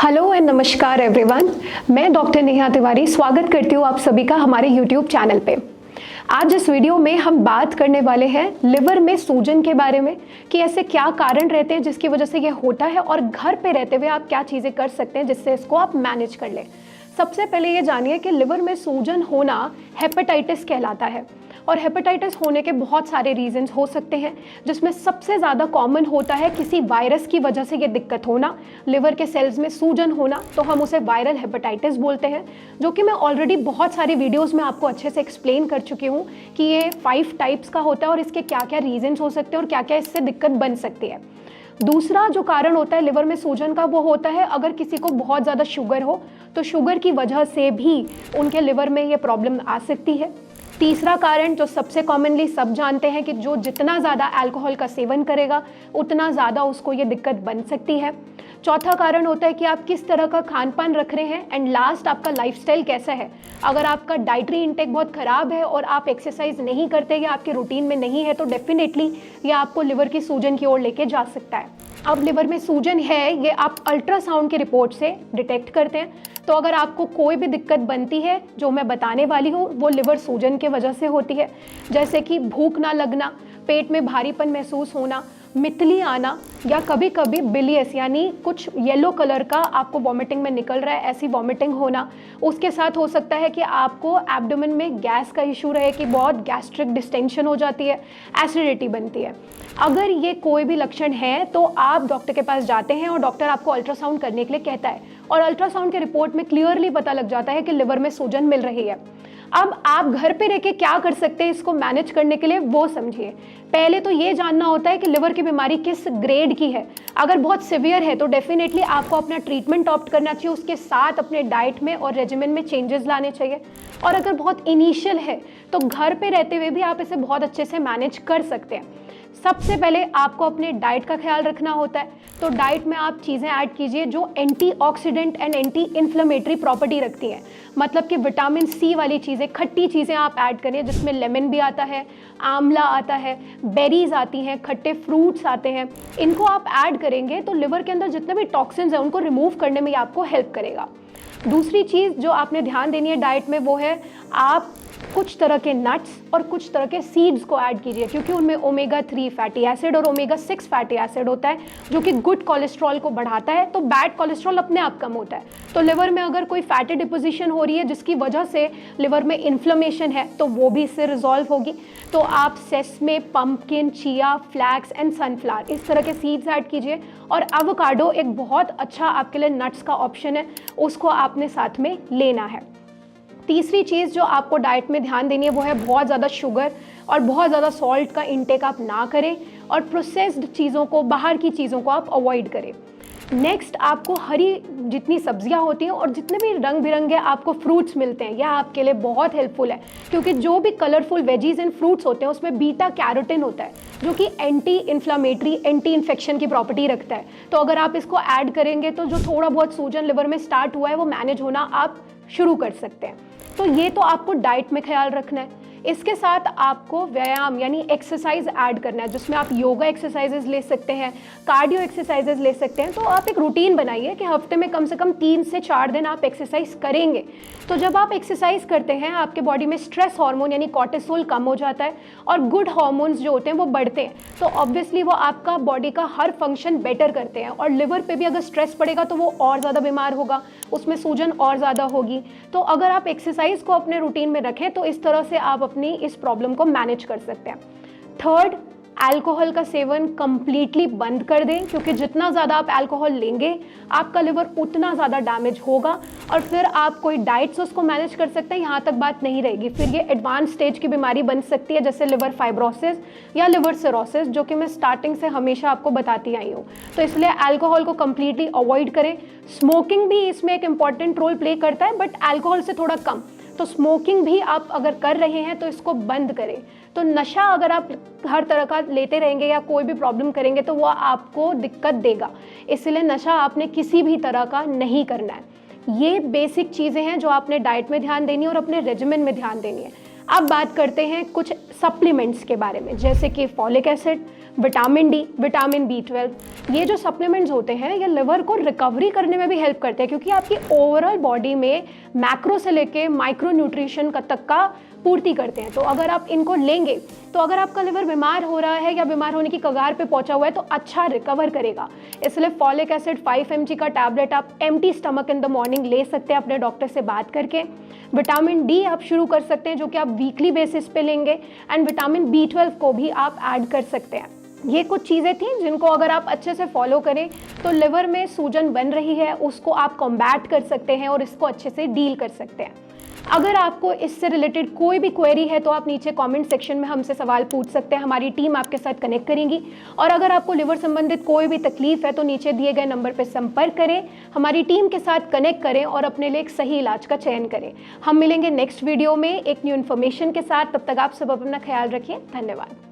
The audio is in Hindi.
हेलो एंड नमस्कार एवरीवन। मैं डॉक्टर नेहा तिवारी स्वागत करती हूँ आप सभी का हमारे यूट्यूब चैनल पे। आज इस वीडियो में हम बात करने वाले हैं लिवर में सूजन के बारे में कि ऐसे क्या कारण रहते हैं जिसकी वजह से ये होता है और घर पे रहते हुए आप क्या चीज़ें कर सकते हैं जिससे इसको आप मैनेज कर लें। सबसे पहले ये जानिए कि लिवर में सूजन होना हेपेटाइटिस कहलाता है और हेपेटाइटिस होने के बहुत सारे रीजंस हो सकते हैं, जिसमें सबसे ज़्यादा कॉमन होता है किसी वायरस की वजह से ये दिक्कत होना, लिवर के सेल्स में सूजन होना, तो हम उसे वायरल हेपेटाइटिस बोलते हैं, जो कि मैं ऑलरेडी बहुत सारी वीडियोस में आपको अच्छे से एक्सप्लेन कर चुकी हूँ कि ये 5 टाइप्स का होता है और इसके क्या क्या रीजंस हो सकते हैं और क्या क्या इससे दिक्कत बन सकती है। दूसरा जो कारण होता है लिवर में सूजन का वो होता है अगर किसी को बहुत ज़्यादा शुगर हो तो शुगर की वजह से भी उनके लिवर में ये प्रॉब्लम आ सकती है। तीसरा कारण जो सबसे कॉमनली सब जानते हैं कि जो जितना ज़्यादा अल्कोहल का सेवन करेगा उतना ज़्यादा उसको ये दिक्कत बन सकती है। चौथा कारण होता है कि आप किस तरह का खान पान रख रहे हैं एंड लास्ट आपका लाइफस्टाइल कैसा है। अगर आपका डाइटरी इंटेक बहुत ख़राब है और आप एक्सरसाइज नहीं करते या आपके रूटीन में नहीं है तो डेफिनेटली ये आपको लिवर की सूजन की ओर लेके जा सकता है। अब लिवर में सूजन है ये आप अल्ट्रासाउंड की रिपोर्ट से डिटेक्ट करते हैं, तो अगर आपको कोई भी दिक्कत बनती है जो मैं बताने वाली हूँ वो लिवर सूजन के वजह से होती है, जैसे कि भूख ना लगना, पेट में भारीपन महसूस होना, मितली आना या कभी कभी बिलियस यानी कुछ येलो कलर का आपको वॉमिटिंग में निकल रहा है, ऐसी वॉमिटिंग होना। उसके साथ हो सकता है कि आपको एब्डोमेन में गैस का इशू रहे कि बहुत गैस्ट्रिक डिस्टेंशन हो जाती है, एसिडिटी बनती है। अगर ये कोई भी लक्षण है तो आप डॉक्टर के पास जाते हैं और डॉक्टर आपको अल्ट्रासाउंड करने के लिए कहता है और अल्ट्रासाउंड के रिपोर्ट में क्लियरली पता लग जाता है कि लिवर में सूजन मिल रही है। अब आप घर पे रह के क्या कर सकते हैं इसको मैनेज करने के लिए वो समझिए। पहले तो ये जानना होता है कि लिवर की बीमारी किस ग्रेड की है। अगर बहुत सिवियर है तो डेफिनेटली आपको अपना ट्रीटमेंट ऑप्ट करना चाहिए, उसके साथ अपने डाइट में और रेजिमेंट में चेंजेस लाने चाहिए। और अगर बहुत इनिशियल है तो घर पे रहते हुए भी आप इसे बहुत अच्छे से मैनेज कर सकते हैं। सबसे पहले आपको अपने डाइट का ख्याल रखना होता है, तो डाइट में आप चीज़ें ऐड कीजिए जो antioxidant and anti inflammatory property रखती हैं, मतलब कि विटामिन सी वाली चीज़ें, खट्टी चीज़ें आप ऐड करें जिसमें लेमन भी आता है, आंवला आता है, बेरीज आती हैं, खट्टे फ्रूट्स आते हैं। इनको आप ऐड करेंगे तो लिवर के अंदर जितने भी टॉक्सिन्स हैं उनको रिमूव करने में ये आपको हेल्प करेगा। दूसरी चीज़ जो आपने ध्यान देनी है डाइट में वो है आप कुछ तरह के नट्स और कुछ तरह के सीड्स को ऐड कीजिए, क्योंकि उनमें ओमेगा 3 फैटी एसिड और ओमेगा 6 फैटी एसिड होता है जो कि गुड कोलेस्ट्रॉल को बढ़ाता है, तो बैड कोलेस्ट्रॉल अपने आप कम होता है। तो लिवर में अगर कोई फैटी डिपोजिशन हो रही है जिसकी वजह से लिवर में इन्फ्लेमेशन है तो वो भी इससे रिजॉल्व होगी। तो आप sesame, pumpkin, chia, flax and sunflower इस तरह के सीड्स ऐड कीजिए। और एवोकाडो एक बहुत अच्छा आपके लिए नट्स का ऑप्शन है, उसको आपने साथ में लेना है। तीसरी चीज़ जो आपको डाइट में ध्यान देनी है वो है बहुत ज़्यादा शुगर और बहुत ज़्यादा सॉल्ट का इंटेक आप ना करें और प्रोसेस्ड चीज़ों को, बाहर की चीज़ों को आप अवॉइड करें। नेक्स्ट आपको हरी जितनी सब्जियां होती हैं और जितने भी रंग बिरंगे आपको फ्रूट्स मिलते हैं यह आपके लिए बहुत हेल्पफुल है, क्योंकि जो भी कलरफुल वेजीज एंड फ्रूट्स होते हैं उसमें बीटा कैरोटीन होता है जो कि एंटी इन्फ्लामेटरी, एंटी इन्फेक्शन की प्रॉपर्टी रखता है। तो अगर आप इसको ऐड करेंगे तो जो थोड़ा बहुत सूजन लिवर में स्टार्ट हुआ है वो मैनेज होना आप शुरू कर सकते हैं। तो ये तो आपको डाइट में ख्याल रखना है। इसके साथ आपको व्यायाम यानी एक्सरसाइज ऐड करना है, जिसमें आप योगा एक्सरसाइजेज ले सकते हैं, कार्डियो एक्सरसाइजेज ले सकते हैं। तो आप एक रूटीन बनाइए कि हफ्ते में कम से कम 3 से 4 दिन आप एक्सरसाइज करेंगे। तो जब आप एक्सरसाइज करते हैं आपके बॉडी में स्ट्रेस हार्मोन यानी कॉर्टिसोल कम हो जाता है और गुड हार्मोन्स जो होते हैं वो बढ़ते हैं, तो ऑब्वियसली वो आपका बॉडी का हर फंक्शन बेटर करते हैं। और लिवर पे भी अगर स्ट्रेस पड़ेगा तो वो और ज़्यादा बीमार होगा, उसमें सूजन और ज़्यादा होगी। तो अगर आप एक्सरसाइज को अपने रूटीन में रखें तो इस तरह से आप अपनी इस प्रॉब्लम को मैनेज कर सकते हैं। थर्ड, अल्कोहल का सेवन कंप्लीटली बंद कर दें, क्योंकि जितना ज़्यादा आप अल्कोहल लेंगे आपका लिवर उतना ज़्यादा डैमेज होगा और फिर आप कोई डाइट से उसको मैनेज कर सकते हैं, यहाँ तक बात नहीं रहेगी। फिर ये एडवांस स्टेज की बीमारी बन सकती है जैसे लिवर फाइब्रोसिस या लिवर सिरोसिस, जो कि मैं स्टार्टिंग से हमेशा आपको बताती आई हूँ। तो इसलिए अल्कोहल को कंप्लीटली अवॉइड करें। स्मोकिंग भी इसमें एक इम्पॉर्टेंट रोल प्ले करता है, बट अल्कोहल से थोड़ा कम। तो स्मोकिंग भी आप अगर कर रहे हैं तो इसको बंद करें। तो नशा अगर आप हर तरह का लेते रहेंगे या कोई भी प्रॉब्लम करेंगे तो वो आपको दिक्कत देगा, इसलिए नशा आपने किसी भी तरह का नहीं करना है। ये बेसिक चीज़ें हैं जो आपने डाइट में ध्यान देनी है और अपने रेजिमेंट में ध्यान देनी है। अब बात करते हैं कुछ सप्लीमेंट्स के बारे में, जैसे कि folic acid, vitamin D, vitamin B12, ये जो सप्लीमेंट्स होते हैं ये लिवर को रिकवरी करने में भी हेल्प करते हैं, क्योंकि आपकी ओवरऑल बॉडी में मैक्रो से लेके माइक्रो न्यूट्रिशन तक का पूर्ति करते हैं। तो अगर आप इनको लेंगे तो अगर आपका लिवर बीमार हो रहा है या बीमार होने की कगार पे पहुंचा हुआ है तो अच्छा रिकवर करेगा। इसलिए फॉलिक एसिड 5 mg का टैबलेट आप empty stomach in the morning ले सकते हैं अपने डॉक्टर से बात करके। विटामिन डी आप शुरू कर सकते हैं जो कि आप वीकली बेसिस पे लेंगे, एंड विटामिन B12 को भी आप ऐड कर सकते हैं। ये कुछ चीज़ें थी जिनको अगर आप अच्छे से फॉलो करें तो लिवर में सूजन बन रही है उसको आप कॉम्बैट कर सकते हैं और इसको अच्छे से डील कर सकते हैं। अगर आपको इससे रिलेटेड कोई भी क्वेरी है तो आप नीचे कमेंट सेक्शन में हमसे सवाल पूछ सकते हैं, हमारी टीम आपके साथ कनेक्ट करेंगी। और अगर आपको लिवर संबंधित कोई भी तकलीफ है तो नीचे दिए गए नंबर पर संपर्क करें, हमारी टीम के साथ कनेक्ट करें और अपने लिए एक सही इलाज का चयन करें। हम मिलेंगे नेक्स्ट वीडियो में एक न्यू इन्फॉर्मेशन के साथ। तब तक आप सब अपना ख्याल रखिए। धन्यवाद।